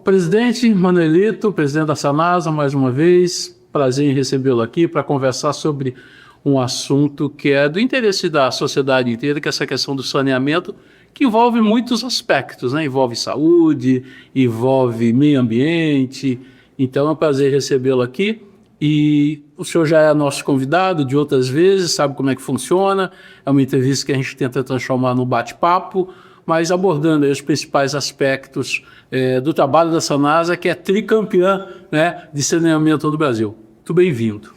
Presidente Manuelito, presidente da Sanasa, mais uma vez, prazer em recebê-lo aqui para conversar sobre um assunto que é do interesse da sociedade inteira, que é essa questão do saneamento, que envolve muitos aspectos, né? Envolve saúde, envolve meio ambiente. Então é um prazer recebê-lo aqui. E o senhor já é nosso convidado de outras vezes, sabe como é que funciona. É uma entrevista que a gente tenta transformar num bate-papo, mas abordando aí os principais aspectos do trabalho da Sanasa, que é tricampeã, né, de saneamento do Brasil. Muito bem-vindo.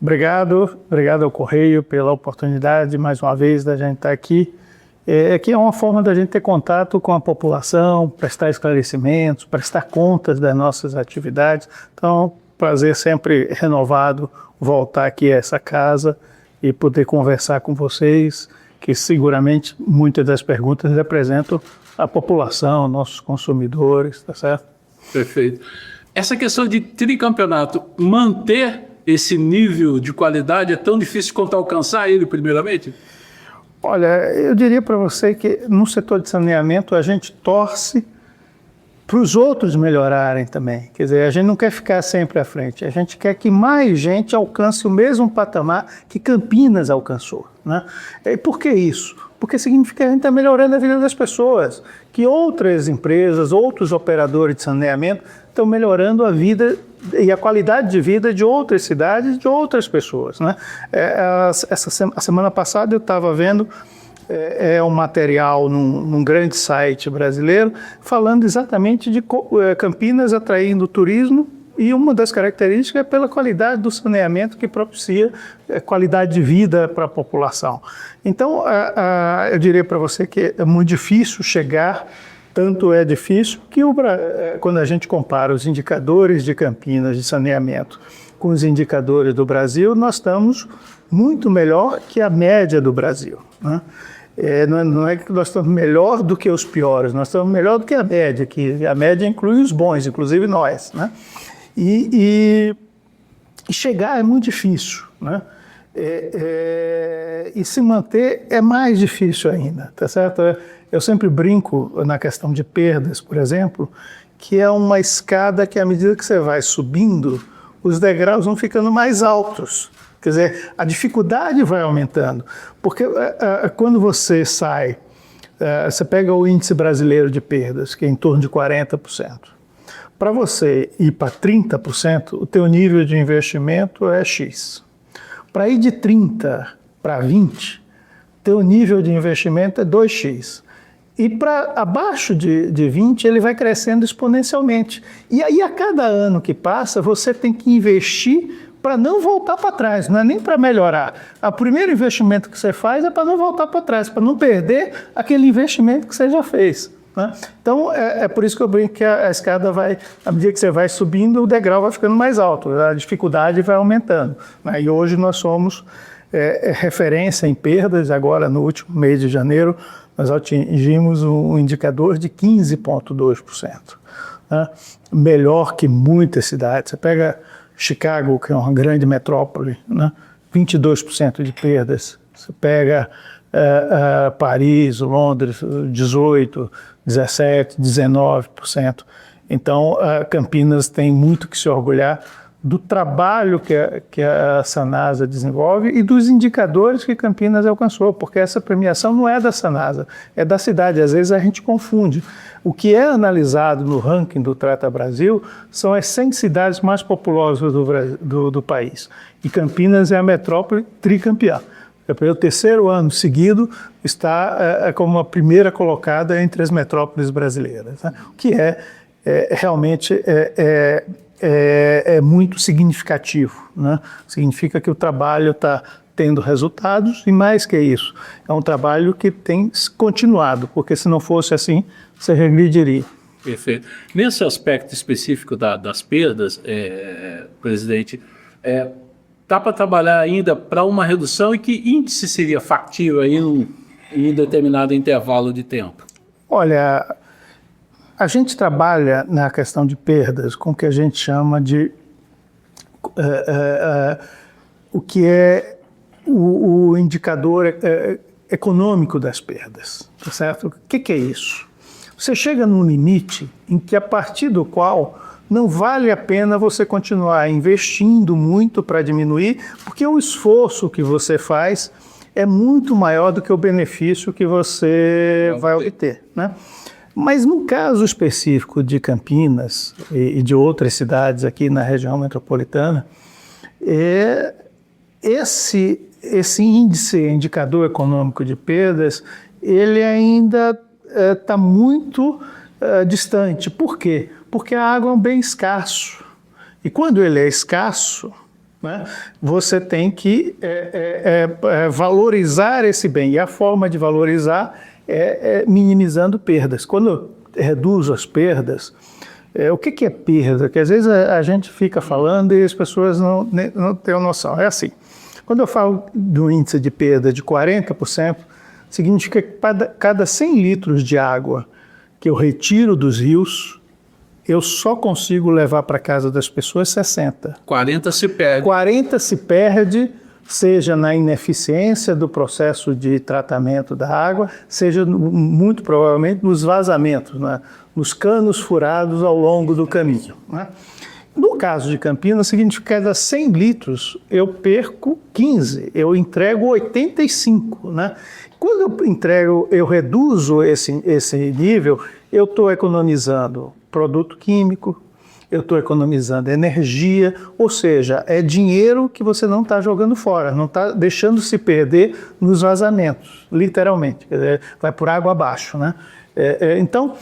Obrigado ao Correio pela oportunidade, mais uma vez, da gente estar aqui. Aqui é uma forma da gente ter contato com a população, prestar esclarecimentos, prestar contas das nossas atividades. Então, prazer sempre renovado voltar aqui a essa casa e poder conversar com vocês, que seguramente muitas das perguntas representam a população, nossos consumidores, tá certo? Perfeito. Essa questão de tricampeonato, manter esse nível de qualidade é tão difícil quanto alcançar ele, primeiramente? Olha, eu diria para você que no setor de saneamento a gente torce para os outros melhorarem também. Quer dizer, a gente não quer ficar sempre à frente, a gente quer que mais gente alcance o mesmo patamar que Campinas alcançou, né? E por que isso? Porque significa que a gente está melhorando a vida das pessoas, que outras empresas, outros operadores de saneamento estão melhorando a vida e a qualidade de vida de outras cidades, de outras pessoas, né? A semana passada eu estava vendo um material num grande site brasileiro falando exatamente de Campinas atraindo turismo, e uma das características é pela qualidade do saneamento que propicia qualidade de vida para a população. Então, eu diria para você que é muito difícil chegar. Tanto é difícil que quando a gente compara os indicadores de Campinas de saneamento com os indicadores do Brasil, nós estamos muito melhor que a média do Brasil, né? Não é que nós estamos melhor do que os piores, nós estamos melhor do que a média, que a média inclui os bons, inclusive nós, né? E chegar é muito difícil, né? E se manter é mais difícil ainda, tá certo? Eu sempre brinco na questão de perdas, por exemplo, que é uma escada que à medida que você vai subindo, os degraus vão ficando mais altos. Quer dizer, a dificuldade vai aumentando, porque quando você sai, você pega o índice brasileiro de perdas, que é em torno de 40%. Para você ir para 30%, o teu nível de investimento é X. Para ir de 30 para 20, teu nível de investimento é 2x. E para abaixo de 20, ele vai crescendo exponencialmente. E aí, a cada ano que passa, você tem que investir para não voltar para trás, não é nem para melhorar. O primeiro investimento que você faz é para não voltar para trás, para não perder aquele investimento que você já fez, né? Então, é por isso que eu brinco que a escada vai, à medida que você vai subindo, o degrau vai ficando mais alto, a dificuldade vai aumentando, né? E hoje nós somos referência em perdas. Agora, no último mês de janeiro, nós atingimos um indicador de 15,2%, né? Melhor que muitas cidades. Você pega Chicago, que é uma grande metrópole, né? 22% de perdas. Você pega Paris, Londres, 18%, 17%, 19%. Então, Campinas tem muito que se orgulhar do trabalho que a Sanasa desenvolve e dos indicadores que Campinas alcançou, porque essa premiação não é da Sanasa, é da cidade. Às vezes a gente confunde. O que é analisado no ranking do Trata Brasil são as 100 cidades mais populosas do país. E Campinas é a metrópole tricampeã. Pelo terceiro ano seguido, está como a primeira colocada entre as metrópoles brasileiras, né? O que realmente muito significativo, né? Significa que o trabalho está tendo resultados, e mais que isso, é um trabalho que tem continuado, porque se não fosse assim, você regrediria. Perfeito. Nesse aspecto específico das perdas, presidente, dá para trabalhar ainda para uma redução, e que índice seria factível aí em determinado intervalo de tempo? Olha, a gente trabalha na questão de perdas com o que a gente chama de o que é o indicador econômico das perdas, tá certo? O que é isso? você chega num limite em que a partir do qual não vale a pena você continuar investindo muito para diminuir, porque o esforço que você faz é muito maior do que o benefício que você vai obter, né? Mas no caso específico de Campinas e de outras cidades aqui na região metropolitana, esse índice, indicador econômico de perdas, ele ainda está muito distante. Por quê? Porque a água é um bem escasso. E quando ele é escasso, né, você tem que valorizar esse bem. E a forma de valorizar é minimizando perdas. Quando eu reduzo as perdas, o que é perda? Que às vezes a gente fica falando e as pessoas não têm noção. É assim, quando eu falo do índice de perda de 40%, significa que cada 100 litros de água que eu retiro dos rios, eu só consigo levar para casa das pessoas 60. 40 se perde. 40 se perde, seja na ineficiência do processo de tratamento da água, seja muito provavelmente nos vazamentos, né? Nos canos furados ao longo do caminho, né? No caso de Campinas, significa que cada 100 litros eu perco 15, eu entrego 85, né? Quando eu reduzo esse nível, eu estou economizando produto químico, eu estou economizando energia, ou seja, é dinheiro que você não está jogando fora, não está deixando se perder nos vazamentos, literalmente, quer dizer, vai por água abaixo, né? Então,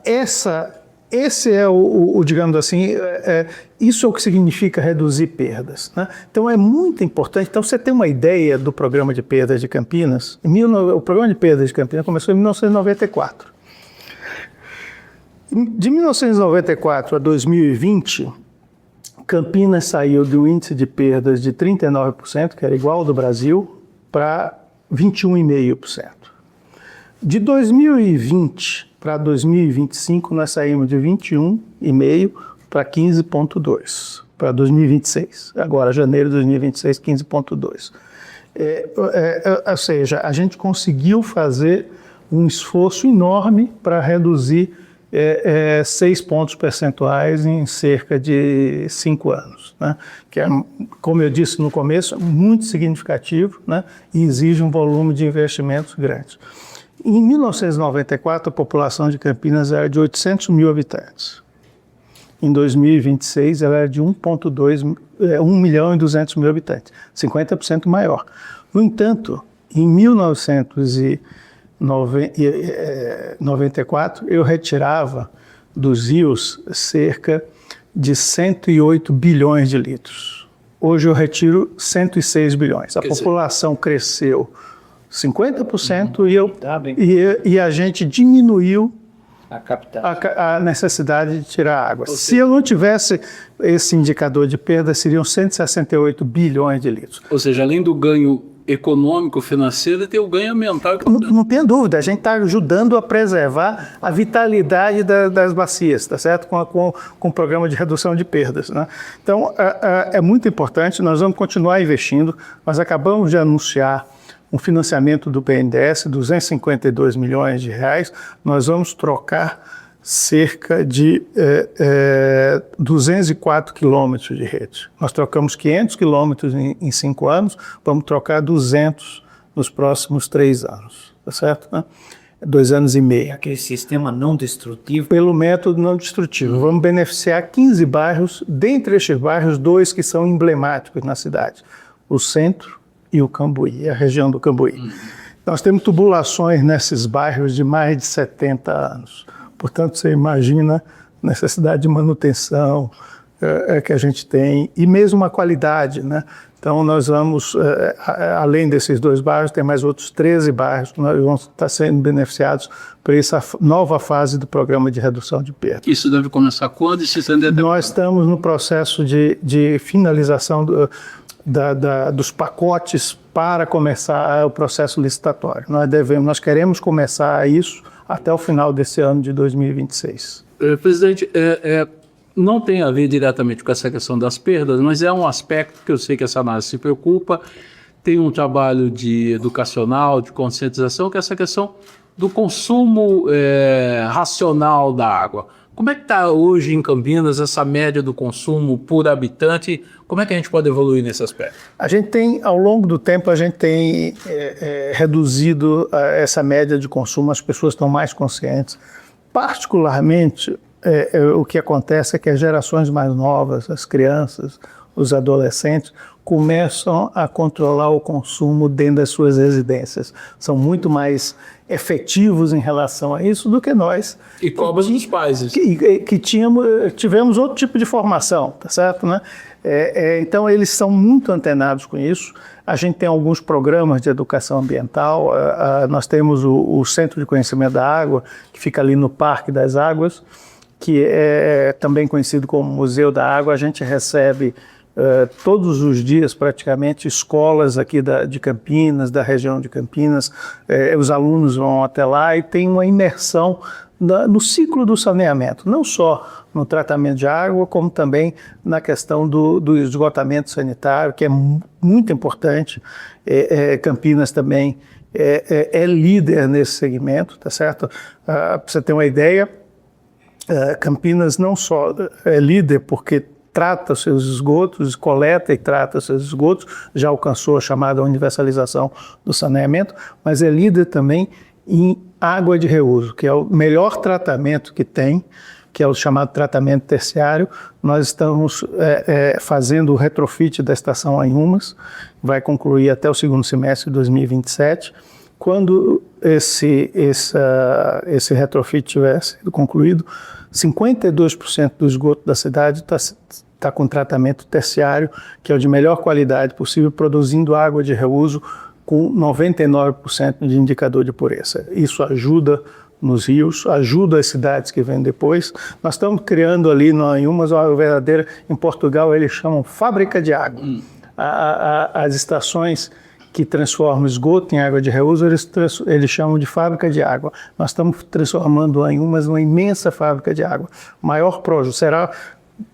esse é digamos assim, isso é o que significa reduzir perdas, né? Então é muito importante. Então você tem uma ideia do programa de perdas de Campinas. O programa de perdas de Campinas começou em 1994. De 1994 a 2020, Campinas saiu do índice de perdas de 39%, que era igual ao do Brasil, para 21,5%. De 2020 para 2025, nós saímos de 21,5% para 15,2%, para 2026. Agora, janeiro de 2026, 15,2%. Ou seja, a gente conseguiu fazer um esforço enorme para reduzir 6 pontos percentuais em cerca de 5 anos, né? Que é, como eu disse no começo, muito significativo, né? E exige um volume de investimentos grande. Em 1994, a população de Campinas era de 800 mil habitantes. Em 2026, ela era de 1 milhão e 200 mil habitantes, 50% maior. No entanto, em 1994, eu retirava dos rios cerca de 108 bilhões de litros. Hoje eu retiro 106 bilhões. A população cresceu 50% e a gente diminuiu a necessidade de tirar água. Se eu não tivesse esse indicador de perda, seriam 168 bilhões de litros. Ou seja, além do ganho econômico, financeiro, tem o ganho ambiental. Não tenha dúvida, a gente está ajudando a preservar a vitalidade das bacias, tá certo? Com o programa de redução de perdas, né? Então, é muito importante, nós vamos continuar investindo. Nós acabamos de anunciar um financiamento do BNDES, 252 milhões de reais. Nós vamos trocar cerca de 204 quilômetros de rede. Nós trocamos 500 quilômetros em 5 anos, vamos trocar 200 nos próximos 3 anos, tá certo, né? 2 anos e meio. Aquele sistema não destrutivo. Pelo método não destrutivo. Vamos beneficiar 15 bairros, dentre estes bairros, 2 que são emblemáticos na cidade. O centro e o Cambuí, a região do Cambuí. Nós temos tubulações nesses bairros de mais de 70 anos. Portanto, você imagina a necessidade de manutenção que a gente tem e mesmo a qualidade, né? Então, nós vamos, além desses 2 bairros, tem mais outros 13 bairros que nós vamos estar sendo beneficiados por essa nova fase do programa de redução de perdas. Isso deve começar quando? Nós estamos no processo de finalização dos pacotes para começar o processo licitatório. Nós queremos começar isso até o final desse ano de 2026. Presidente, não tem a ver diretamente com essa questão das perdas, mas é um aspecto que eu sei que essa análise se preocupa. Tem um trabalho educacional, de conscientização, que é essa questão do consumo racional da água. Como é que está hoje em Campinas essa média do consumo por habitante? Como é que a gente pode evoluir nesse aspecto? A gente tem, ao longo do tempo, a gente tem reduzido essa média de consumo, as pessoas estão mais conscientes. Particularmente, o que acontece é que as gerações mais novas, as crianças, os adolescentes, começam a controlar o consumo dentro das suas residências. São muito mais efetivos em relação a isso do que nós. E cobras dos pais. Que tivemos outro tipo de formação, tá certo, né? Então, eles são muito antenados com isso. A gente tem alguns programas de educação ambiental. Nós temos o Centro de Conhecimento da Água, que fica ali no Parque das Águas, que é também conhecido como Museu da Água. A gente recebe todos os dias, praticamente, escolas aqui de Campinas, da região de Campinas. Os alunos vão até lá e tem uma imersão no ciclo do saneamento, não só no tratamento de água, como também na questão do esgotamento sanitário, que é muito importante. Campinas também é líder nesse segmento, tá certo? Para você ter uma ideia, Campinas não só é líder porque trata os seus esgotos, coleta e trata os seus esgotos, já alcançou a chamada universalização do saneamento, mas é líder também em água de reuso, que é o melhor tratamento que tem, que é o chamado tratamento terciário. Nós estamos fazendo o retrofit da estação Anhumas, vai concluir até o segundo semestre de 2027. Quando esse retrofit tiver sido concluído, 52% do esgoto da cidade está com tratamento terciário, que é o de melhor qualidade possível, produzindo água de reuso com 99% de indicador de pureza. Isso ajuda nos rios, ajuda as cidades que vêm depois. Nós estamos criando ali no Anhumas uma verdadeira, em Portugal eles chamam fábrica de água. As estações que transformam esgoto em água de reuso, eles chamam de fábrica de água. Nós estamos transformando o Anhumas numa imensa fábrica de água. O maior projeto será,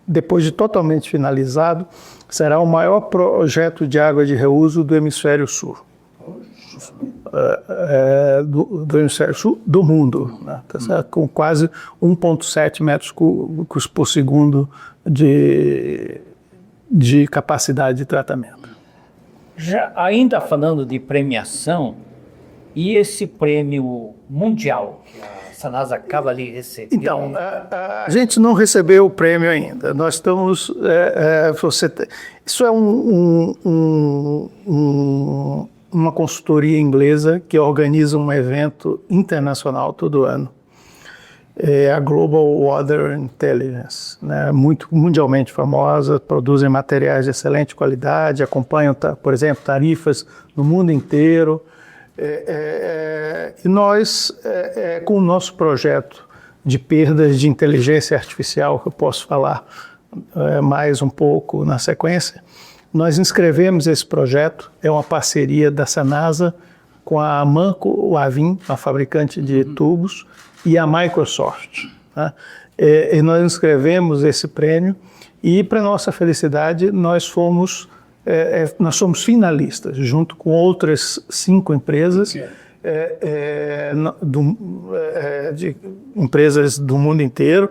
depois de totalmente finalizado, será o maior projeto de água de reuso do Hemisfério Sul. Do Hemisfério Sul do mundo, né? Tá certo? Com quase 1,7 metros cúbicos por segundo de capacidade de tratamento. Já ainda falando de premiação, e esse prêmio mundial que a Sanasa acaba de receber? Então, a gente não recebeu o prêmio ainda. Nós estamos... isso é uma consultoria inglesa que organiza um evento internacional todo ano. É a Global Water Intelligence, né? Muito mundialmente famosa, produzem materiais de excelente qualidade, acompanham, por exemplo, tarifas no mundo inteiro. E nós, com o nosso projeto de perdas de inteligência artificial, que eu posso falar mais um pouco na sequência, nós inscrevemos esse projeto, é uma parceria da Sanasa com a Manco Wavin, a fabricante de tubos, e a Microsoft, né? E nós inscrevemos esse prêmio e, para nossa felicidade, nós somos finalistas, junto com outras 5 empresas, de empresas do mundo inteiro.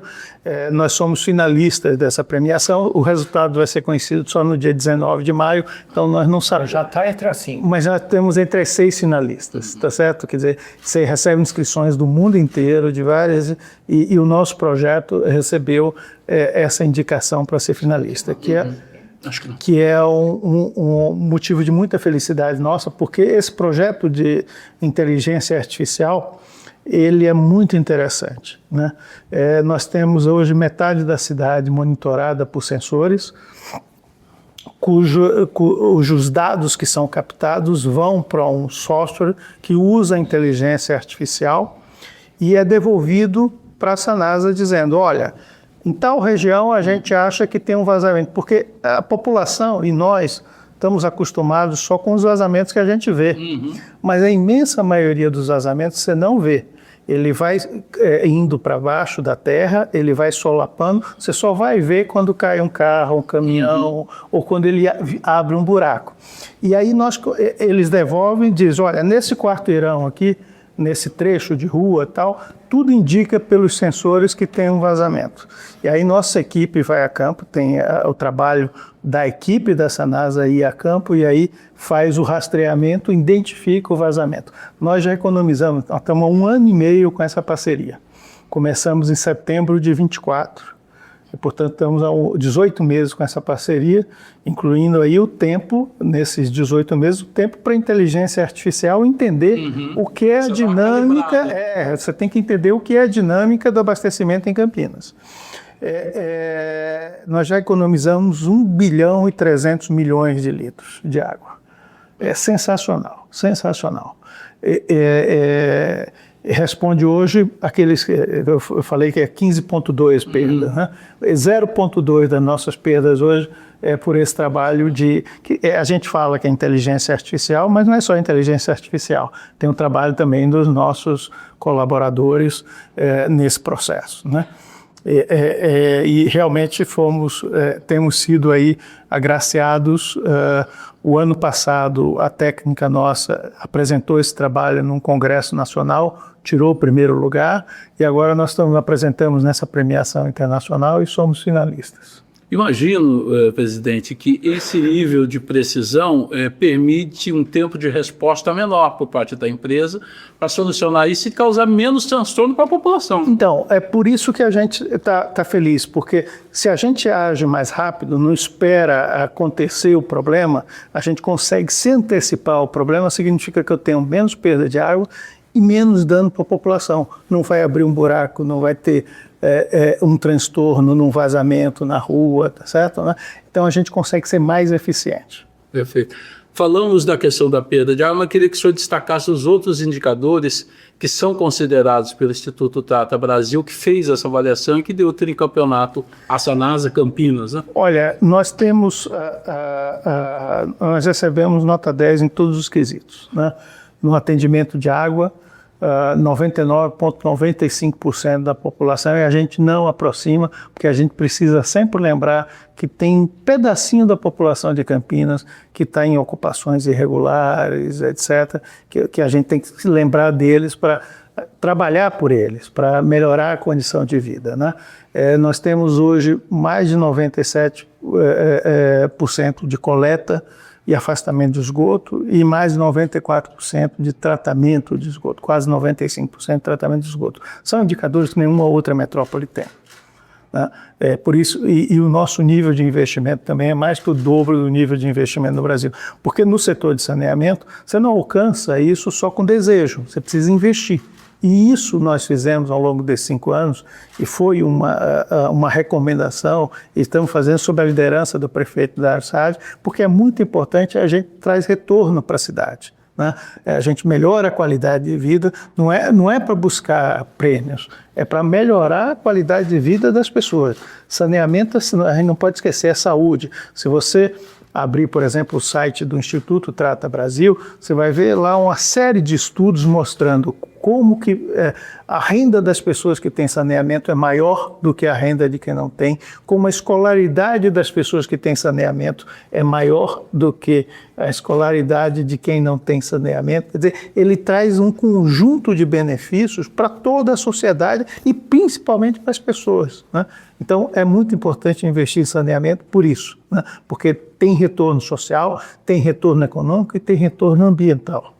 Nós somos finalistas dessa premiação. O resultado vai ser conhecido só no dia 19 de maio, então nós não sabemos. Já está entre as 5. Mas já temos entre as 6 finalistas, tá certo? Quer dizer, você recebe inscrições do mundo inteiro, de várias, e o nosso projeto recebeu essa indicação para ser finalista, que é um motivo de muita felicidade nossa, porque esse projeto de inteligência artificial, ele é muito interessante, né? Nós temos hoje metade da cidade monitorada por sensores, cujos dados que são captados vão para um software que usa a inteligência artificial e é devolvido para a Sanasa dizendo, olha, em tal região a gente acha que tem um vazamento, porque a população e nós estamos acostumados só com os vazamentos que a gente vê. Mas a imensa maioria dos vazamentos você não vê. Ele vai indo para baixo da terra, ele vai solapando, você só vai ver quando cai um carro, um caminhão, ou quando ele abre um buraco. E aí eles devolvem e dizem, olha, nesse quarteirão aqui, nesse trecho de rua e tal, tudo indica pelos sensores que tem um vazamento. E aí nossa equipe vai a campo, tem o trabalho da equipe da Sanasa ir a campo e aí faz o rastreamento, identifica o vazamento. Nós já economizamos, nós estamos há 1 ano e meio com essa parceria. Começamos em setembro de 24. E, portanto, estamos há 18 meses com essa parceria, incluindo aí o tempo, nesses 18 meses, o tempo para a inteligência artificial entender o que é a dinâmica. Você tem que entender o que é a dinâmica do abastecimento em Campinas. Nós já economizamos 1 bilhão e 300 milhões de litros de água. É sensacional, sensacional. Responde hoje aqueles, eu falei que é 15,2 perdas, né? 0,2 das nossas perdas hoje é por esse trabalho que a gente fala que é inteligência artificial, mas não é só inteligência artificial, tem um trabalho também dos nossos colaboradores nesse processo, né? E realmente temos sido aí agraciados. O ano passado, a técnica nossa apresentou esse trabalho num congresso nacional, tirou o primeiro lugar, e agora nós apresentamos nessa premiação internacional e somos finalistas. Imagino, presidente, que esse nível de precisão permite um tempo de resposta menor por parte da empresa para solucionar isso e causar menos transtorno para a população. Então, é por isso que a gente está feliz, porque se a gente age mais rápido, não espera acontecer o problema, a gente consegue se antecipar ao problema, significa que eu tenho menos perda de água e menos dano para a população. Não vai abrir um buraco, não vai ter um transtorno num vazamento na rua, tá certo? Né? Então a gente consegue ser mais eficiente. Perfeito. Falamos da questão da perda de água, mas queria que o senhor destacasse os outros indicadores que são considerados pelo Instituto Trata Brasil, que fez essa avaliação e que deu o tricampeonato à Sanasa Campinas, né? Olha, nós nós recebemos nota 10 em todos os quesitos, né? No atendimento de água, 99,95% da população, e a gente não aproxima, porque a gente precisa sempre lembrar que tem um pedacinho da população de Campinas que está em ocupações irregulares, etc., que a gente tem que se lembrar deles para trabalhar por eles, para melhorar a condição de vida, né? Nós temos hoje mais de 97% de coleta e afastamento de esgoto, e mais de 94% de tratamento de esgoto, quase 95% de tratamento de esgoto. São indicadores que nenhuma outra metrópole tem, né? Por isso, e o nosso nível de investimento também é mais que o dobro do nível de investimento no Brasil. Porque no setor de saneamento, você não alcança isso só com desejo, você precisa investir. E isso nós fizemos ao longo desses 5 anos, e foi uma recomendação, e estamos fazendo sob a liderança do prefeito da Arsad, porque é muito importante, a gente traz retorno para a cidade, né? A gente melhora a qualidade de vida, não é para buscar prêmios, é para melhorar a qualidade de vida das pessoas. Saneamento, a gente não pode esquecer, é saúde. Se você abrir, por exemplo, o site do Instituto Trata Brasil, você vai ver lá uma série de estudos mostrando como que a renda das pessoas que têm saneamento é maior do que a renda de quem não tem, como a escolaridade das pessoas que têm saneamento é maior do que a escolaridade de quem não tem saneamento. Quer dizer, ele traz um conjunto de benefícios para toda a sociedade e principalmente para as pessoas, né? Então, é muito importante investir em saneamento por isso, né? Porque tem retorno social, tem retorno econômico e tem retorno ambiental.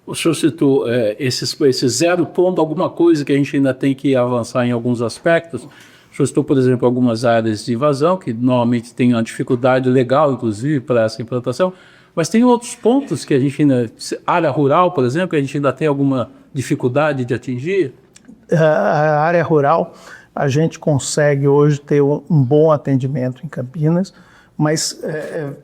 O senhor citou esse 0 ponto, alguma coisa que a gente ainda tem que avançar em alguns aspectos. O senhor citou, por exemplo, algumas áreas de invasão, que normalmente tem uma dificuldade legal, inclusive, para essa implantação, mas tem outros pontos que a gente ainda, área rural, por exemplo, que a gente ainda tem alguma dificuldade de atingir? A área rural, a gente consegue hoje ter um bom atendimento em Campinas, mas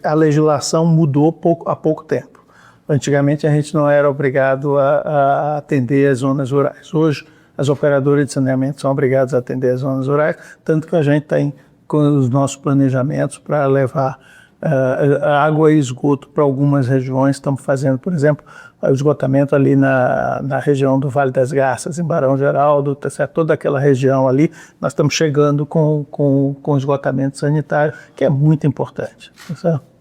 a legislação mudou há pouco tempo. Antigamente a gente não era obrigado a atender as zonas rurais. Hoje as operadoras de saneamento são obrigadas a atender as zonas rurais, tanto que a gente tem com os nossos planejamentos para levar água e esgoto para algumas regiões. Estamos fazendo, por exemplo, o esgotamento ali na região do Vale das Garças, em Barão Geraldo, toda aquela região ali, nós estamos chegando com esgotamento sanitário, que é muito importante. Tá certo?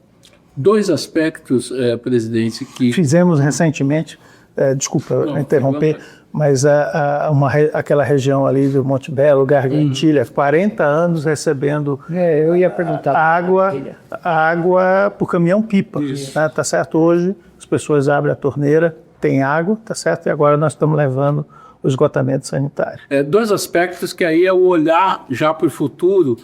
2 aspectos, presidente, que... Fizemos recentemente, desculpa Não, interromper, mas aquela região ali do Monte Belo, Gargantilha, 40 anos recebendo Eu ia perguntar. água por caminhão-pipa, né, tá certo? Hoje as pessoas abrem a torneira, tem água, tá certo? E agora nós estamos levando o esgotamento sanitário. Dois aspectos que aí é o olhar já para o futuro,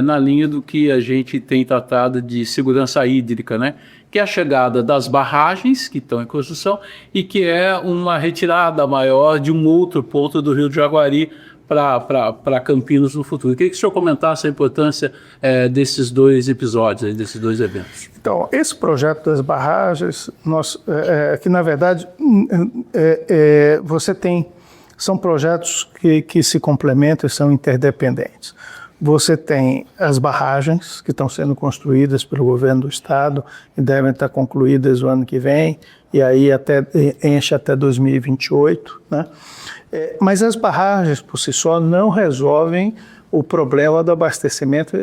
na linha do que a gente tem tratado de segurança hídrica, né? Que é a chegada das barragens que estão em construção e que é uma retirada maior de um outro ponto do Rio do Jaguari para Campinas no futuro. Eu queria que o senhor comentasse a importância desses dois episódios, desses dois eventos. Então, esse projeto das barragens, que na verdade você tem, são projetos que se complementam e são interdependentes. Você tem as barragens que estão sendo construídas pelo governo do estado e devem estar concluídas o ano que vem, e aí enche até 2028, né? Mas as barragens por si só não resolvem o problema do abastecimento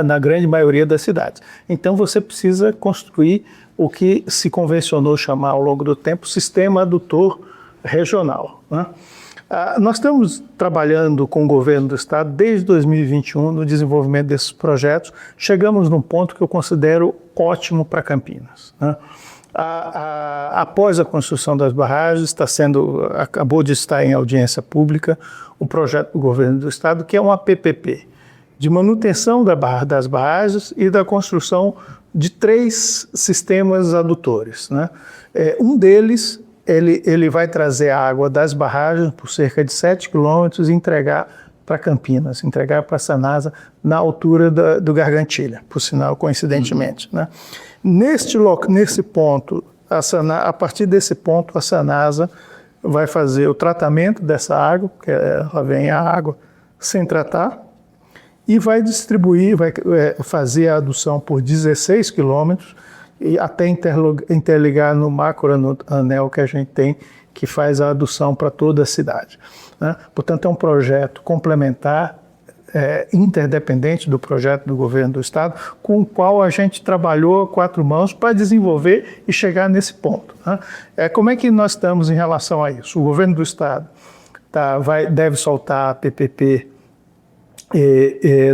na grande maioria das cidades. Então você precisa construir o que se convencionou chamar ao longo do tempo sistema adutor regional, né? Nós estamos trabalhando com o governo do estado desde 2021 no desenvolvimento desses projetos. Chegamos num ponto que eu considero ótimo para Campinas, né? Após a construção das barragens, acabou de estar em audiência pública o projeto do governo do estado, que é uma PPP, de manutenção das barragens e da construção de 3 sistemas adutores, né? Um deles, ele vai trazer a água das barragens por cerca de 7 quilômetros e entregar para Campinas, entregar para a Sanasa na altura do Gargantilha, por sinal, coincidentemente, né? Nesse ponto, a partir desse ponto, a Sanasa vai fazer o tratamento dessa água, que ela vem a água sem tratar, e vai distribuir, vai fazer a adução por 16 quilômetros, e até interligar no macroanel que a gente tem, que faz a adução para toda a cidade, né? Portanto, é um projeto complementar, interdependente do projeto do governo do estado, com o qual a gente trabalhou a 4 mãos para desenvolver e chegar nesse ponto, né? Como é que nós estamos em relação a isso? O governo do estado deve soltar a PPP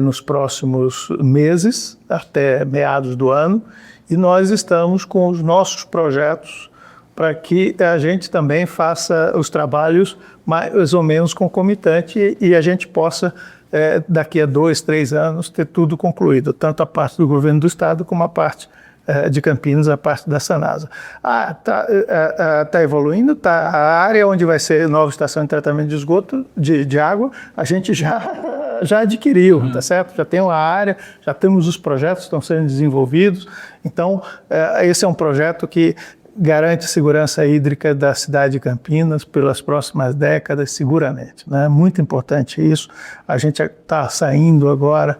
nos próximos meses, até meados do ano, e nós estamos com os nossos projetos para que a gente também faça os trabalhos mais ou menos concomitante e a gente possa, daqui a 2, 3 anos, ter tudo concluído, tanto a parte do governo do estado como a parte de Campinas, a parte da Sanasa. Tá evoluindo, a área onde vai ser nova estação de tratamento de esgoto, de água, a gente já adquiriu, tá certo? Já tem uma área, já temos os projetos que estão sendo desenvolvidos. Então, esse é um projeto que garante segurança hídrica da cidade de Campinas pelas próximas décadas, seguramente, né? Muito importante isso. A gente está saindo agora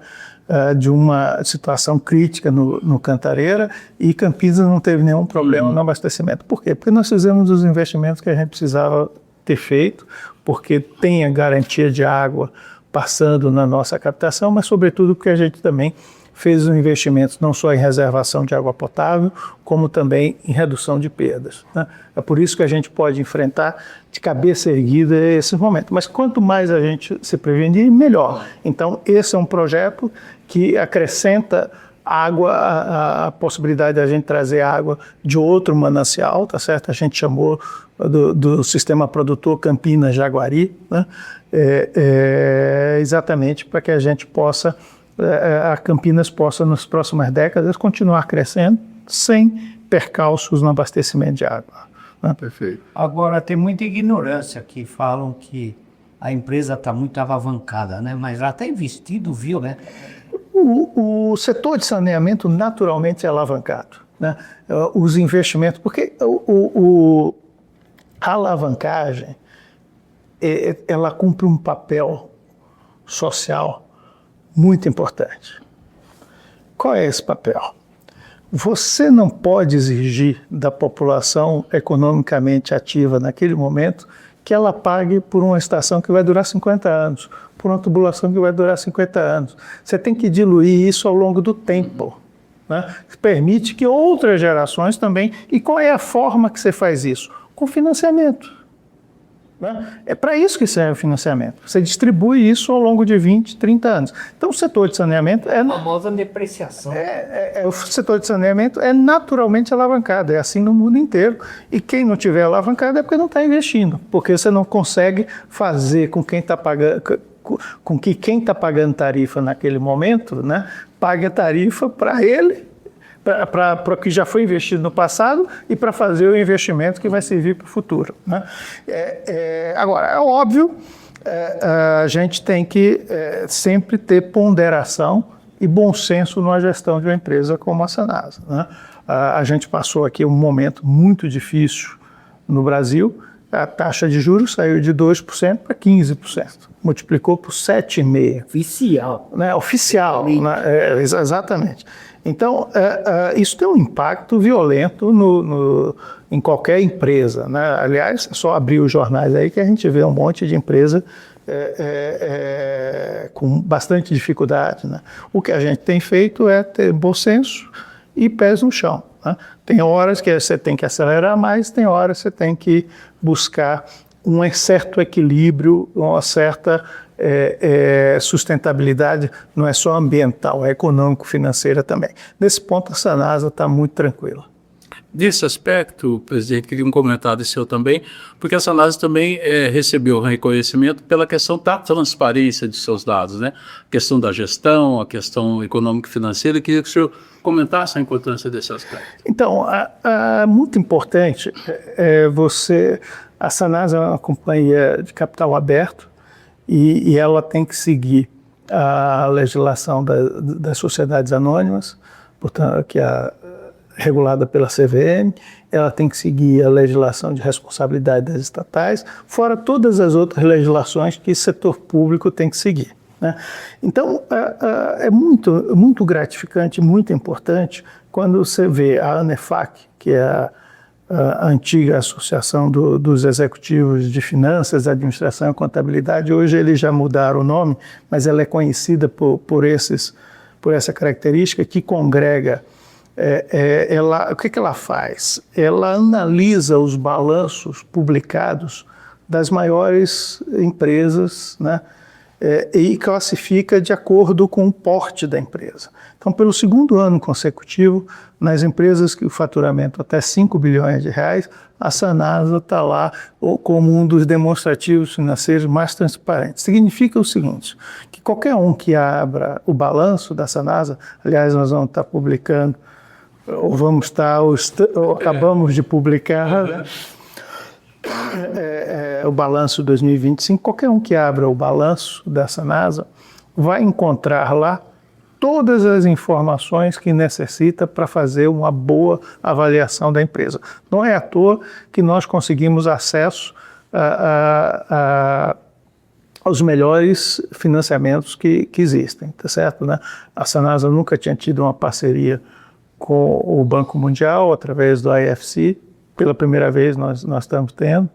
de uma situação crítica no Cantareira e Campinas não teve nenhum problema no abastecimento. Por quê? Porque nós fizemos os investimentos que a gente precisava ter feito, porque tem a garantia de água passando na nossa captação, mas sobretudo porque a gente também fez os investimentos não só em reservação de água potável, como também em redução de perdas, né? É por isso que a gente pode enfrentar de cabeça erguida esses momentos. Mas quanto mais a gente se prevenir, melhor. Então, esse é um projeto que acrescenta água, a possibilidade de a gente trazer água de outro manancial, tá certo? A gente chamou do sistema produtor Campinas-Jaguari, né? Exatamente para que a gente possa, a Campinas possa, nas próximas décadas, continuar crescendo sem percalços no abastecimento de água, né? Perfeito. Agora, tem muita ignorância que falam que a empresa está muito alavancada, né? Mas ela está investindo, viu, né? O setor de saneamento naturalmente é alavancado, né? Os investimentos, porque a alavancagem, ela cumpre um papel social muito importante. Qual é esse papel? Você não pode exigir da população economicamente ativa naquele momento que ela pague por uma estação que vai durar 50 anos, por uma tubulação que vai durar 50 anos. Você tem que diluir isso ao longo do tempo, né? Permite que outras gerações também... E qual é a forma que você faz isso? Com financiamento. Né? É para isso que serve o financiamento. Você distribui isso ao longo de 20, 30 anos. Então, o setor de saneamento A famosa depreciação. o setor de saneamento é naturalmente alavancado, é assim no mundo inteiro. E quem não tiver alavancado é porque não está investindo, porque você não consegue fazer com quem está pagando, com que quem está pagando tarifa naquele momento, né, pague a tarifa para ele, para o que já foi investido no passado e para fazer o investimento que vai servir para o futuro. Né? Agora, é óbvio, a gente tem que sempre ter ponderação e bom senso na gestão de uma empresa como a Sanasa. Né? A gente passou aqui um momento muito difícil no Brasil. A taxa de juros saiu de 2% para 15%, multiplicou por 7,5%. Oficial. Né? Oficial, né? Exatamente. Então, isso tem um impacto violento em qualquer empresa. Né? Aliás, é só abrir os jornais aí que a gente vê um monte de empresa com bastante dificuldade. Né? O que a gente tem feito é ter bom senso e pés no chão. Né? Tem horas que você tem que acelerar mais, tem horas que você tem que buscar um certo equilíbrio, uma certa sustentabilidade, não é só ambiental, é econômico-financeira também. Nesse ponto, a Sanasa está muito tranquila. Nesse aspecto, presidente, queria um comentário seu também, porque a Sanasa também recebeu reconhecimento pela questão da transparência de seus dados, né? A questão da gestão, a questão econômico-financeira. Queria que o senhor comentasse a importância desse aspecto. Então, muito importante, a Sanasa é uma companhia de capital aberto e ela tem que seguir a legislação das sociedades anônimas, portanto, que é regulada pela CVM, ela tem que seguir a legislação de responsabilidade das estatais, fora todas as outras legislações que o setor público tem que seguir. Né? Então, é muito gratificante, muito importante, quando você vê a ANEFAC, que é a antiga Associação dos Executivos de Finanças, Administração e Contabilidade, hoje eles já mudaram o nome, mas ela é conhecida por essa característica que congrega. O que ela faz? Ela analisa os balanços publicados das maiores empresas, né, e classifica de acordo com o porte da empresa. Então, pelo segundo ano consecutivo, nas empresas que o faturamento até 5 bilhões de reais, a Sanasa está lá como um dos demonstrativos financeiros mais transparentes. Significa o seguinte, que qualquer um que abra o balanço da Sanasa, aliás, nós vamos estar publicando, acabamos de publicar, né, o balanço 2025, qualquer um que abra o balanço da Sanasa vai encontrar lá todas as informações que necessita para fazer uma boa avaliação da empresa. Não é à toa que nós conseguimos acesso aos melhores financiamentos que existem, tá certo? Né? A Sanasa nunca tinha tido uma parceria com o Banco Mundial através do IFC, pela primeira vez nós estamos tendo.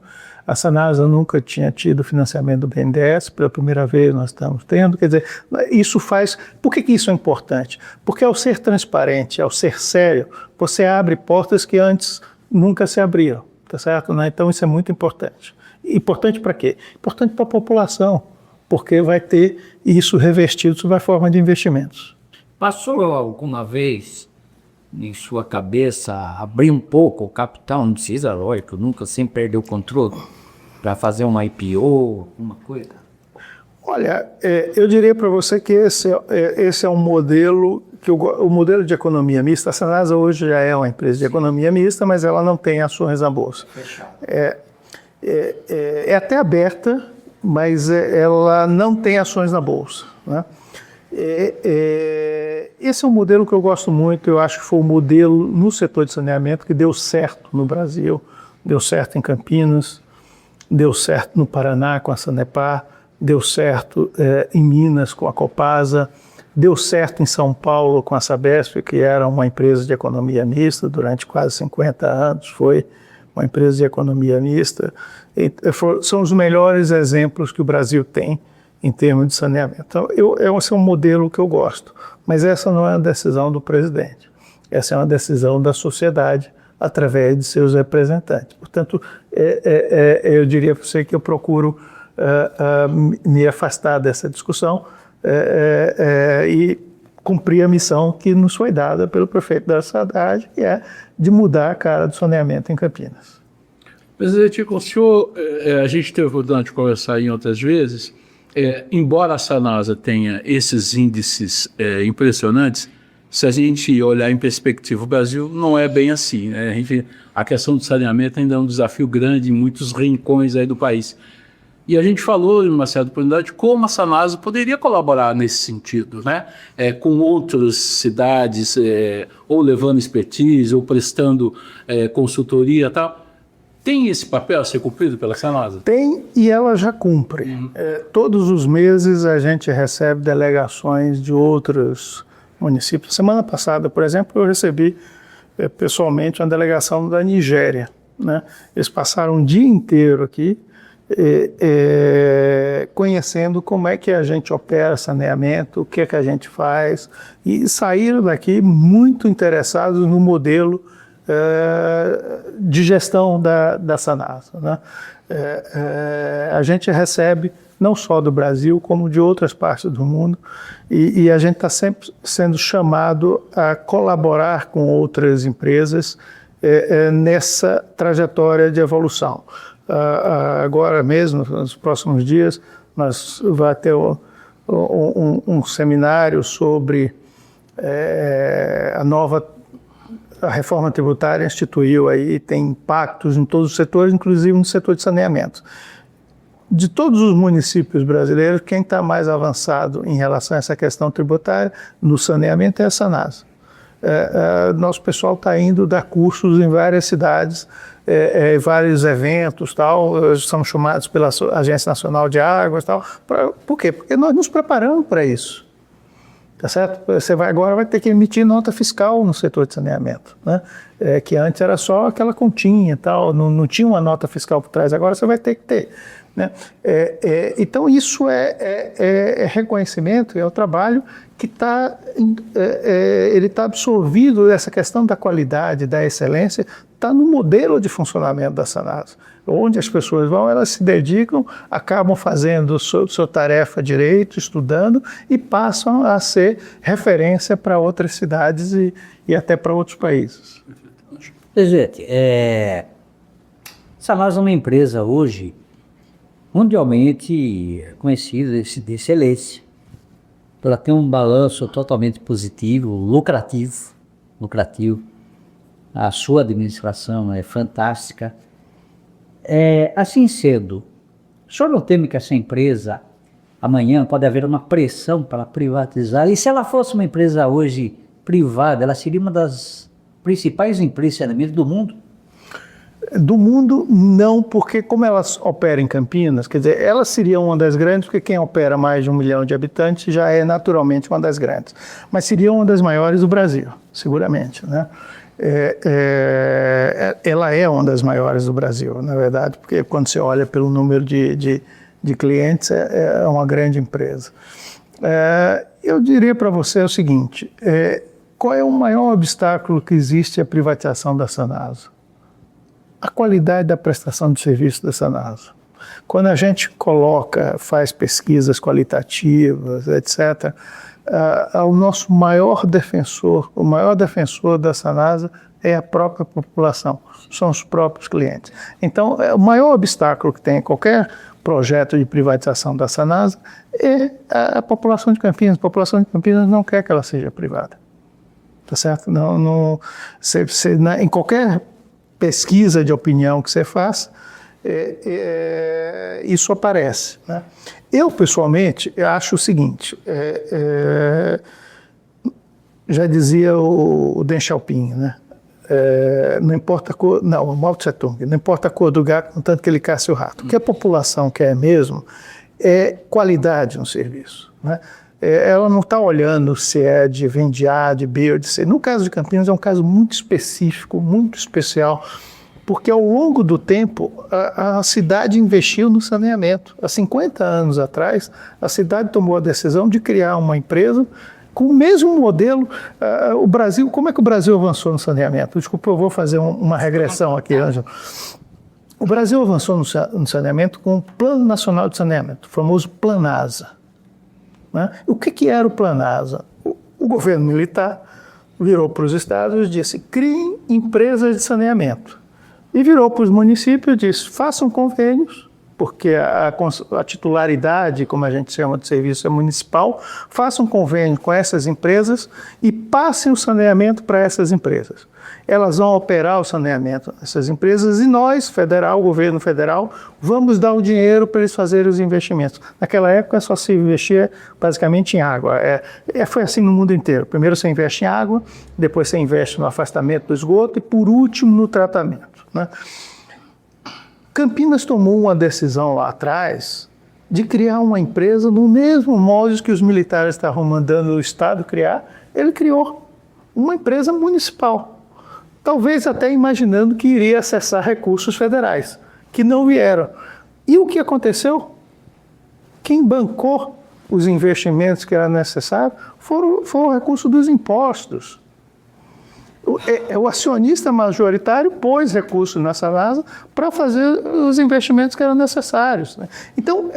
A Sanasa nunca tinha tido financiamento do BNDES, pela primeira vez nós estamos tendo. Quer dizer, isso faz... Por que isso é importante? Porque ao ser transparente, ao ser sério, você abre portas que antes nunca se abriram, tá certo? Né? Então isso é muito importante. Importante para quê? Importante para a população, porque vai ter isso revestido sob a forma de investimentos. Passou alguma vez em sua cabeça abrir um pouco o capital? Não precisa, lógico, nunca, sem perder o controle, para fazer uma IPO, alguma coisa? Olha, eu diria para você que esse é um modelo, o modelo de economia mista. A Sanasa hoje já é uma empresa de economia mista, mas ela não tem ações na Bolsa. Fechado. É até aberta, mas ela não tem ações na Bolsa. Né? Esse é um modelo que eu gosto muito. Eu acho que foi o modelo no setor de saneamento que deu certo no Brasil, deu certo em Campinas, deu certo no Paraná com a Sanepar, deu certo em Minas com a Copasa, deu certo em São Paulo com a Sabesp, que era uma empresa de economia mista durante quase 50 anos, foi uma empresa de economia mista. São os melhores exemplos que o Brasil tem em termos de saneamento. Então, esse é um modelo que eu gosto, mas essa não é uma decisão do presidente, essa é uma decisão da sociedade através de seus representantes. Portanto, eu diria para você que eu procuro me afastar dessa discussão e cumprir a missão que nos foi dada pelo prefeito da cidade, que é de mudar a cara do saneamento em Campinas. Presidente, com o senhor, a gente teve a oportunidade de conversar em outras vezes, embora a Sanasa tenha esses índices impressionantes, se a gente olhar em perspectiva, o Brasil não é bem assim, né? A questão do saneamento ainda é um desafio grande em muitos rincões aí do país. E a gente falou em uma certa oportunidade como a Sanasa poderia colaborar nesse sentido, né? Com outras cidades, ou levando expertise, ou prestando consultoria e tal. Tem esse papel a ser cumprido pela Sanasa? Tem, e ela já cumpre. Todos os meses a gente recebe delegações de outros municípios. Semana passada, por exemplo, eu recebi pessoalmente uma delegação da Nigéria, né? Eles passaram um dia inteiro aqui conhecendo como é que a gente opera saneamento, o que é que a gente faz, e saíram daqui muito interessados no modelo de gestão da Sanasa, né? A gente recebe não só do Brasil, como de outras partes do mundo, e a gente está sempre sendo chamado a colaborar com outras empresas nessa trajetória de evolução. Agora mesmo, nos próximos dias, nós vai ter um seminário sobre a reforma tributária instituiu aí, tem impactos em todos os setores, inclusive no setor de saneamento. De todos os municípios brasileiros, quem está mais avançado em relação a essa questão tributária no saneamento é a Sanasa. Nosso pessoal está indo dar cursos em várias cidades, vários eventos, tal, somos chamados pela Agência Nacional de Águas, tal. Por quê? Porque nós nos preparamos para isso. Tá certo? Você agora vai ter que emitir nota fiscal no setor de saneamento, né? Que antes era só aquela continha, tal, não tinha uma nota fiscal por trás, agora você vai ter que ter, né? Então isso é reconhecimento, é o trabalho que ele está absorvido, essa questão da qualidade, da excelência, está no modelo de funcionamento da Sanasa. Onde as pessoas vão, elas se dedicam, acabam fazendo sua tarefa direito, estudando, e passam a ser referência para outras cidades e até para outros países. Presidente, Sanasa é uma empresa hoje mundialmente conhecida de excelência. Ela tem um balanço totalmente positivo, lucrativo. A sua administração é fantástica. Assim sendo, o senhor não teme que essa empresa, amanhã, pode haver uma pressão para privatizar? E se ela fosse uma empresa hoje privada, ela seria uma das principais empresas de saneamento do mundo? Do mundo, não, porque como ela opera em Campinas, quer dizer, ela seria uma das grandes, porque quem opera mais de 1 milhão de habitantes já é naturalmente uma das grandes. Mas seria uma das maiores do Brasil, seguramente, né? Ela é uma das maiores do Brasil, na verdade, porque quando você olha pelo número de clientes, é uma grande empresa. Eu diria para você o seguinte, qual é o maior obstáculo que existe à privatização da Sanasa? A qualidade da prestação de serviço da Sanasa. Quando a gente faz pesquisas qualitativas, etc., o nosso maior defensor, o maior defensor da Sanasa é a própria população, são os próprios clientes. Então, o maior obstáculo que tem em qualquer projeto de privatização da Sanasa é a população de Campinas. A população de Campinas não quer que ela seja privada. Tá certo? Em qualquer pesquisa de opinião que você faça, isso aparece, né? Eu, pessoalmente, acho o seguinte, já dizia o Deng Xiaoping, né? Não importa a cor, não, o Mao Tse Tung, não importa a cor do gato, contanto que ele caça o rato. O que a população quer mesmo é qualidade no serviço, né? Ela não está olhando se é de vem de A, de B ou de C. No caso de Campinas é um caso muito específico, muito especial, porque ao longo do tempo a cidade investiu no saneamento. Há 50 anos atrás, a cidade tomou a decisão de criar uma empresa Com o mesmo modelo, o Brasil, como é que o Brasil avançou no saneamento? Desculpa, eu vou fazer uma regressão aqui, Ângelo. O Brasil avançou no saneamento com o Plano Nacional de Saneamento, o famoso Planasa. Né? O que era o Planasa? O governo militar virou para os estados e disse: criem empresas de saneamento. E virou para os municípios e disse: façam convênios, porque a titularidade, como a gente chama de serviço, é municipal, façam convênio com essas empresas e passem o saneamento para essas empresas. Elas vão operar o saneamento nessas empresas e nós, federal, governo federal, vamos dar o dinheiro para eles fazerem os investimentos. Naquela época só se investia basicamente em água. Foi assim no mundo inteiro. Primeiro você investe em água, depois você investe no afastamento do esgoto e por último no tratamento, né? Campinas tomou uma decisão lá atrás de criar uma empresa no mesmo molde que os militares estavam mandando o Estado criar. Ele criou uma empresa municipal. Talvez até imaginando que iria acessar recursos federais, que não vieram. E o que aconteceu? Quem bancou os investimentos que eram necessários foi o recurso dos impostos. O acionista majoritário pôs recursos na Sanasa para fazer os investimentos que eram necessários, né? Então,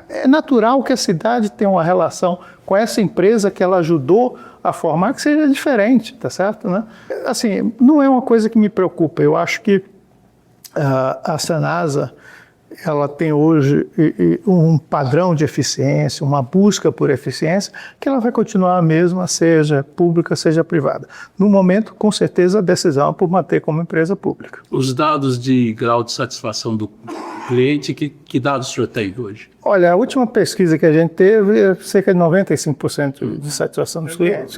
é natural que a cidade tenha uma relação com essa empresa que ela ajudou a formar, que seja diferente, tá certo, né? Assim, não é uma coisa que me preocupa. Eu acho que a Sanasa, ela tem hoje um padrão de eficiência, uma busca por eficiência, que ela vai continuar a mesma, seja pública, seja privada. No momento, com certeza, a decisão é por manter como empresa pública. Os dados de grau de satisfação do cliente, que dados o senhor tem hoje? Olha, a última pesquisa que a gente teve é cerca de 95% de satisfação dos clientes,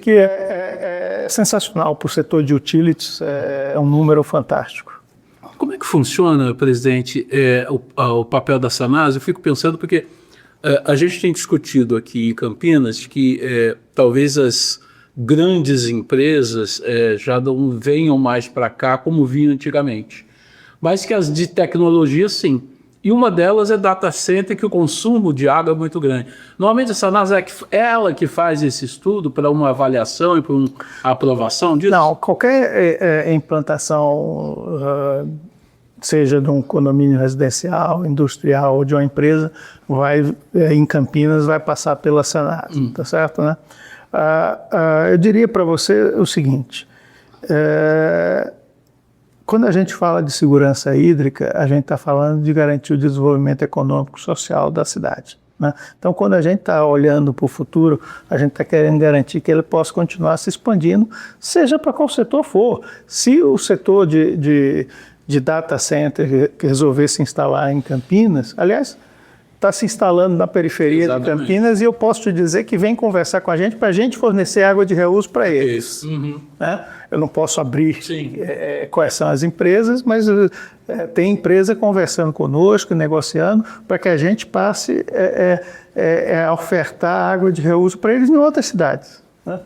que é sensacional para o setor de utilities, é um número fantástico. Como é que funciona, presidente, o papel da Sanasa? Eu fico pensando porque a gente tem discutido aqui em Campinas que talvez as grandes empresas já não venham mais para cá como vinham antigamente, mas que as de tecnologia, sim. E uma delas é data center, que o consumo de água é muito grande. Normalmente a Sanasa é ela que faz esse estudo para uma avaliação e para uma aprovação disso? Não, qualquer implantação, seja de um condomínio residencial, industrial ou de uma empresa, em Campinas vai passar pela Sanasa, tá certo, né? Eu diria para você o seguinte: quando a gente fala de segurança hídrica, a gente está falando de garantir o desenvolvimento econômico e social da cidade, né? Então, quando a gente está olhando para o futuro, a gente está querendo garantir que ele possa continuar se expandindo, seja para qual setor for. Se o setor de data center que resolver se instalar em Campinas, aliás, está se instalando na periferia de Campinas, e eu posso te dizer que vem conversar com a gente para a gente fornecer água de reuso para eles. Né? Eu não posso abrir quais são as empresas, mas tem empresa conversando conosco, negociando, para que a gente passe a ofertar água de reuso para eles em outras cidades, né?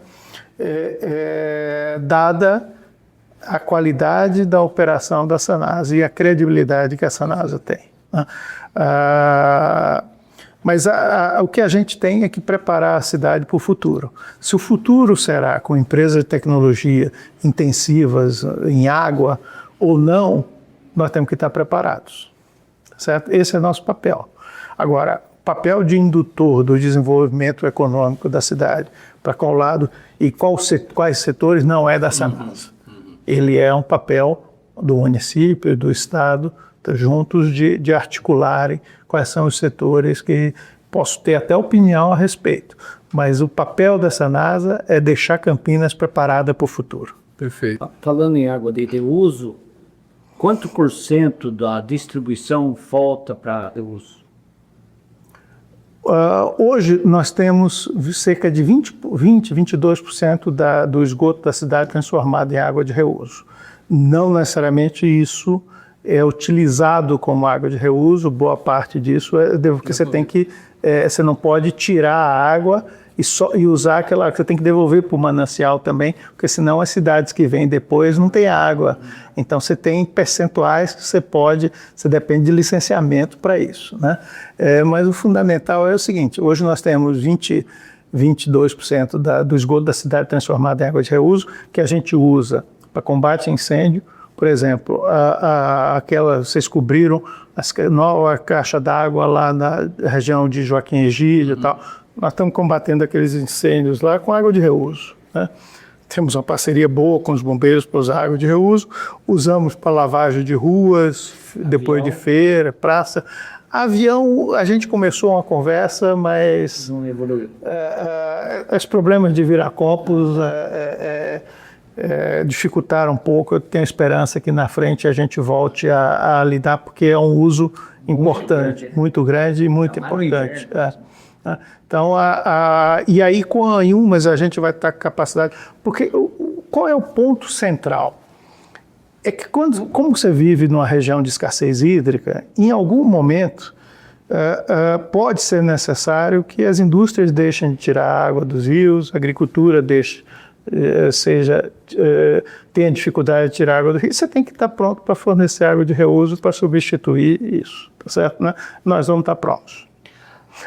Dada a qualidade da operação da Sanasa e a credibilidade que a Sanasa tem, né? Mas o que a gente tem é que preparar a cidade para o futuro. Se o futuro será com empresas de tecnologia intensivas em água ou não, nós temos que estar preparados, certo? Esse é nosso papel. Agora, papel de indutor do desenvolvimento econômico da cidade, para qual lado e quais setores, não é da Sanasa. Ele é um papel do município, do Estado, juntos de articularem quais são os setores que posso ter até opinião a respeito. Mas o papel da Sanasa é deixar Campinas preparada para o futuro. Perfeito. Falando em água de reuso, quanto por cento da distribuição volta para reuso? Hoje nós temos cerca de 22% do esgoto da cidade transformado em água de reuso. Não necessariamente isso é utilizado como água de reuso, boa parte disso porque você tem que, você não pode tirar a água e usar aquela, você tem que devolver para o manancial também, porque senão as cidades que vêm depois não tem água. Então você tem percentuais que você depende de licenciamento para isso, né? Mas o fundamental é o seguinte: hoje nós temos 22% do esgoto da cidade transformado em água de reuso, que a gente usa para combate a incêndio. Por exemplo, vocês cobriram a nova caixa d'água lá na região de Joaquim Egídio e tal. Nós estamos combatendo aqueles incêndios lá com água de reuso, né? Temos uma parceria boa com os bombeiros para usar água de reuso. Usamos para lavagem de ruas, depois de feira, praça. Avião, a gente começou uma conversa, mas Não evoluiu. os problemas de Viracopos dificultaram um pouco. Eu tenho esperança que na frente a gente volte a lidar, porque é um uso importante, muito grande e muito importante. Então, e aí com a Inhumas a gente vai estar com capacidade. Porque qual é o ponto central? É que como você vive numa região de escassez hídrica, em algum momento pode ser necessário que as indústrias deixem de tirar água dos rios, a agricultura tenha dificuldade de tirar água do rio. Você tem que estar pronto para fornecer água de reuso para substituir isso, tá certo, né? Nós vamos estar prontos.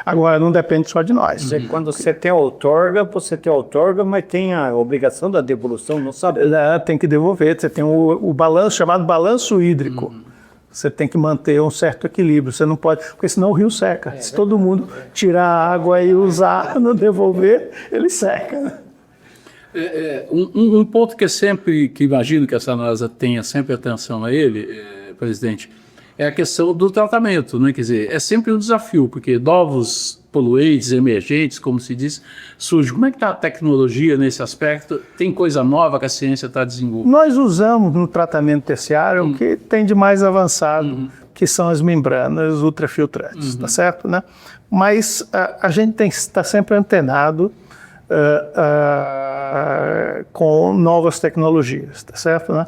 Agora, não depende só de nós. Quando você tem outorga, mas tem a obrigação da devolução, não sabe? Tem que devolver. Você tem o balanço, chamado balanço hídrico. Você tem que manter um certo equilíbrio. Você não pode, porque senão o rio seca. Se todo mundo tirar a água e usar, não devolver, ele seca. Um ponto que imagino que a Sanasa tenha sempre atenção a ele, presidente, é a questão do tratamento, né? Quer dizer, é sempre um desafio, porque novos poluentes emergentes, como se diz, surgem. Como é que está a tecnologia nesse aspecto? Tem coisa nova que a ciência está desenvolvendo? Nós usamos no tratamento terciário o que tem de mais avançado, que são as membranas ultrafiltrantes, tá certo, né? Mas a gente tem que estar sempre antenado com novas tecnologias, tá certo, né?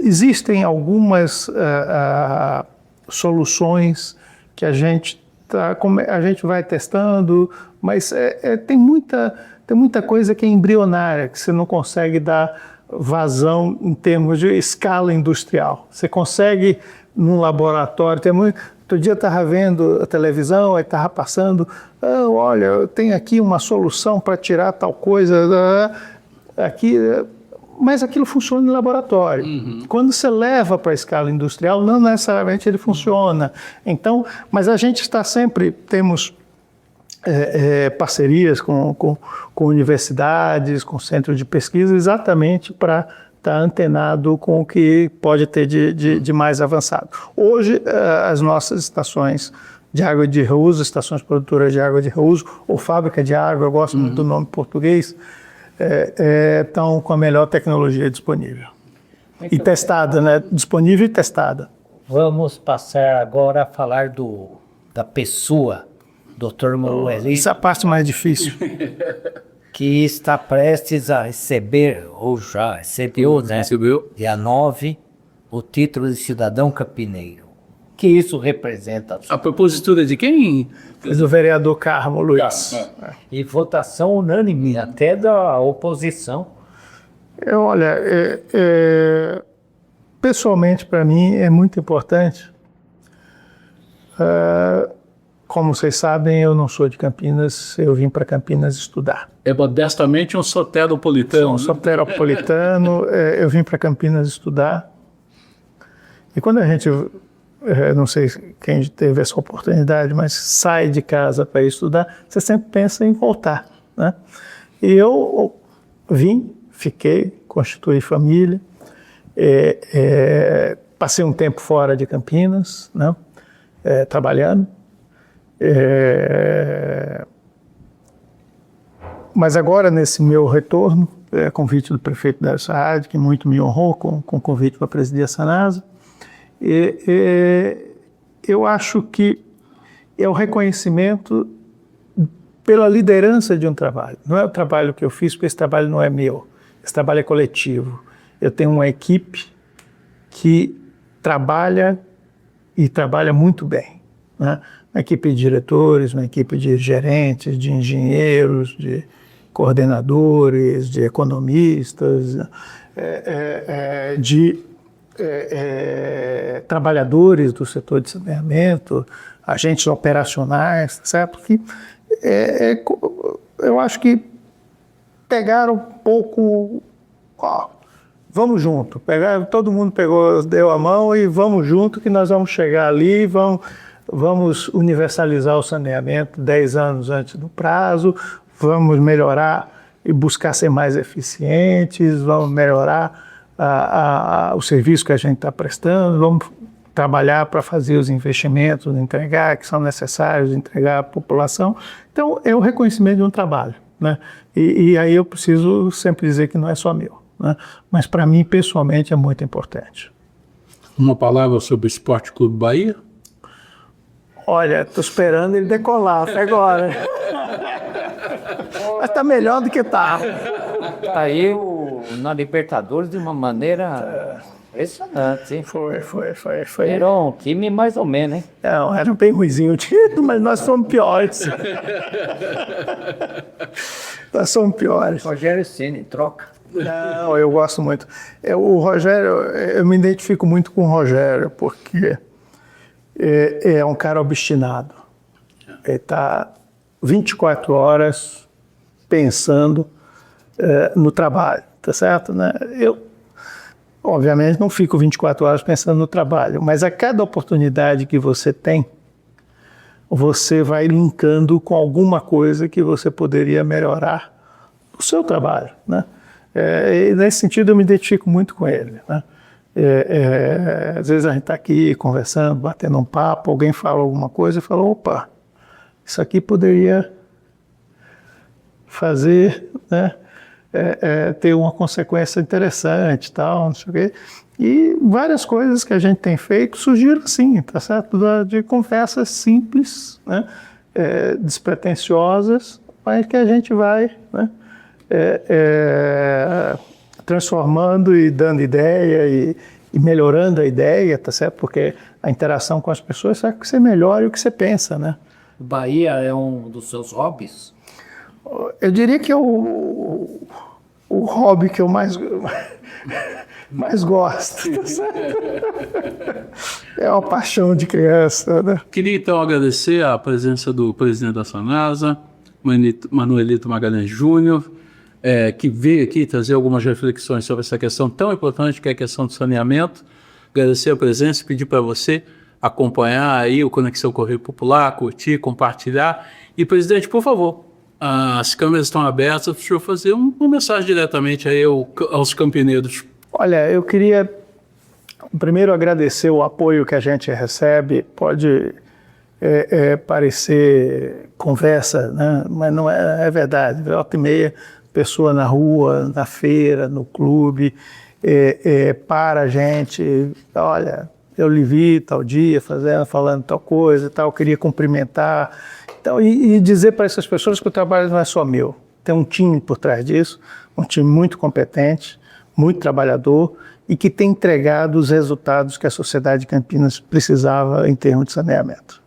Existem algumas soluções que a gente vai testando, mas tem muita coisa que é embrionária, que você não consegue dar vazão em termos de escala industrial. Você consegue, num laboratório, outro dia eu estava vendo a televisão, aí estava passando, olha, eu tenho aqui uma solução para tirar tal coisa, aqui... Mas aquilo funciona em laboratório. Quando você leva para a escala industrial, não necessariamente ele funciona. Então, mas a gente está sempre, temos parcerias com universidades, com centros de pesquisa, exatamente para estar antenado com o que pode ter de mais avançado. Hoje, as nossas estações de água de reuso, estações produtoras de água de reuso, ou fábrica de água, eu gosto muito do nome português, estão com a melhor tecnologia disponível. E testada, né? Disponível e testada. Vamos passar agora a falar da pessoa, Dr. Maueli, Essa é a parte mais difícil. que está prestes a receber, ou já recebeu, né? Recebeu. Dia 9, o título de cidadão campineiro. O que isso representa? A propositura de quem? Do vereador Carmo Luiz. E votação unânime, até da oposição. Olha, pessoalmente para mim é muito importante. Como vocês sabem, eu não sou de Campinas, eu vim para Campinas estudar. É modestamente um soteropolitano. Sou um soteropolitano, eu vim para Campinas estudar. E quando a gente, não sei quem teve essa oportunidade, mas sai de casa para ir estudar, você sempre pensa em voltar, né? E eu vim, fiquei, constituí família, passei um tempo fora de Campinas, né? Trabalhando. Mas agora, nesse meu retorno, convite do prefeito Dario Saad, que muito me honrou com o convite para presidir a Sanasa, eu acho que é o reconhecimento pela liderança de um trabalho. Não é o trabalho que eu fiz, porque esse trabalho não é meu, esse trabalho é coletivo. Eu tenho uma equipe que trabalha e trabalha muito bem, né? Uma equipe de diretores, uma equipe de gerentes, de engenheiros, de coordenadores, de economistas, de trabalhadores do setor de saneamento, agentes operacionais, certo? Que eu acho que pegaram um pouco, ó, vamos junto, todo mundo deu a mão e vamos junto que nós vamos chegar ali, vamos universalizar o saneamento 10 anos antes do prazo, vamos melhorar e buscar ser mais eficientes, vamos melhorar o serviço que a gente está prestando, vamos trabalhar para fazer os investimentos, entregar, que são necessários, entregar à população. Então, é o reconhecimento de um trabalho, né? E aí eu preciso sempre dizer que não é só meu, né? Mas para mim, pessoalmente, é muito importante. Uma palavra sobre o Esporte Clube Bahia? Olha, estou esperando ele decolar até agora. Mas está melhor do que está. Tá aí na Libertadores de uma maneira impressionante, hein? Foi. Era um time mais ou menos, hein? Não, era bem ruizinho o time, mas nós somos piores. Nós somos piores. Rogério Ceni, troca. Não, eu gosto muito. O Rogério, eu me identifico muito com o Rogério, porque é um cara obstinado. Ele está 24 horas pensando no trabalho, tá certo? Né? Eu, obviamente, não fico 24 horas pensando no trabalho, mas a cada oportunidade que você tem, você vai linkando com alguma coisa que você poderia melhorar o seu trabalho, né? E nesse sentido, eu me identifico muito com ele, né? Às vezes a gente está aqui conversando, batendo um papo, alguém fala alguma coisa e fala, opa, isso aqui poderia fazer, né, ter uma consequência interessante, tal, não sei o quê. E várias coisas que a gente tem feito surgiram assim, tá certo? De conversas simples, né, despretensiosas, mas que a gente vai, né, transformando e dando ideia e melhorando a ideia, tá certo? Porque a interação com as pessoas faz com que você melhore o que você pensa, né? Bahia é um dos seus hobbies? Eu diria que é o hobby que eu mais gosto, tá certo? É uma paixão de criança, né? Queria então agradecer a presença do presidente da Sanasa, Manuelito Magalhães Júnior, que veio aqui trazer algumas reflexões sobre essa questão tão importante que é a questão do saneamento. Agradecer a presença e pedir para você acompanhar aí o Conexão Correio Popular, curtir, compartilhar. E, presidente, por favor, as câmeras estão abertas para o senhor fazer uma mensagem diretamente aí aos campineiros. Olha, eu queria primeiro agradecer o apoio que a gente recebe. Pode parecer conversa, né? Mas não é verdade. Volta e meia, pessoa na rua, na feira, no clube, para a gente, olha, eu lhe vi tal dia falando tal coisa, tal, queria cumprimentar, então, e dizer para essas pessoas que o trabalho não é só meu, tem um time por trás disso, um time muito competente, muito trabalhador e que tem entregado os resultados que a sociedade de Campinas precisava em termos de saneamento.